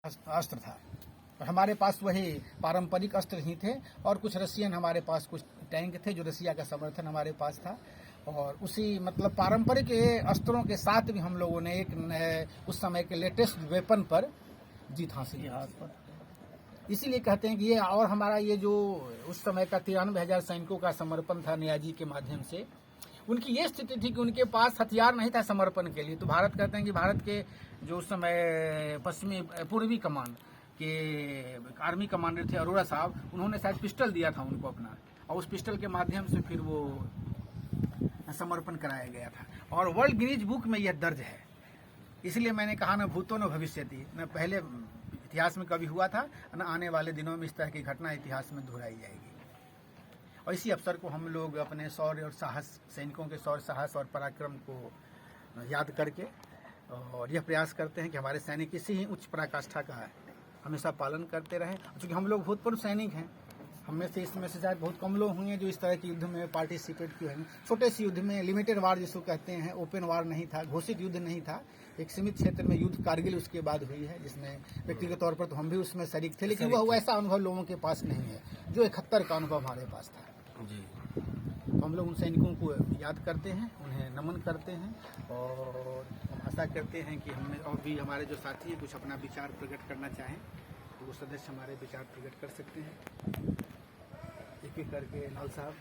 अस्त्र था और हमारे पास वही पारंपरिक अस्त्र ही थे और कुछ रशियन हमारे पास कुछ टैंक थे जो रसिया का समर्थन हमारे पास था और उसी मतलब पारंपरिक अस्त्रों के साथ भी हम लोगों ने एक उस समय के लेटेस्ट वेपन पर जीत हासिल की। इसीलिए कहते हैं कि ये और हमारा ये जो उस समय का 93,000 सैनिकों का समर्पण था नियाजी के माध्यम से, उनकी ये स्थिति थी कि उनके पास हथियार नहीं था समर्पण के लिए। तो भारत कहते हैं कि भारत के जो उस समय पूर्वी कमान के आर्मी कमांडर थे अरोड़ा साहब, उन्होंने शायद पिस्टल दिया था उनको अपना और उस पिस्टल के माध्यम से फिर वो समर्पण कराया गया था और वर्ल्ड गिनीज बुक में यह दर्ज है। इसलिए मैंने कहा न भूतो न भविष्यति, न पहले इतिहास में कभी हुआ था न आने वाले दिनों में इस तरह की घटना इतिहास में दोहराई जाएगी। और इसी अवसर को हम लोग अपने शौर्य और साहस, सैनिकों के शौर्य साहस और पराक्रम को याद करके और यह प्रयास करते हैं कि हमारे सैनिक इसी ही उच्च पराकाष्ठा का हमेशा पालन करते रहें। क्योंकि हम लोग भूतपूर्व सैनिक हैं, हमें से इसमें से शायद बहुत कम लोग होंगे जो इस तरह के युद्ध में पार्टिसिपेट किए हैं। छोटे से युद्ध में, लिमिटेड वार जिसको कहते हैं, ओपन वार नहीं था, घोषित युद्ध नहीं था, एक सीमित क्षेत्र में युद्ध कारगिल उसके बाद हुई है, जिसमें व्यक्तिगत तौर पर तो हम भी उसमें शरीक थे, लेकिन वह ऐसा अनुभव लोगों के पास नहीं है जो 71 का अनुभव हमारे पास था जी। तो हम लोग उन सैनिकों को याद करते हैं, उन्हें नमन करते हैं और हम आशा करते हैं कि हमें और भी हमारे जो साथी हैं कुछ अपना विचार प्रकट करना चाहें तो वो सदस्य हमारे विचार प्रकट कर सकते हैं। एक एक करके लाल साहब।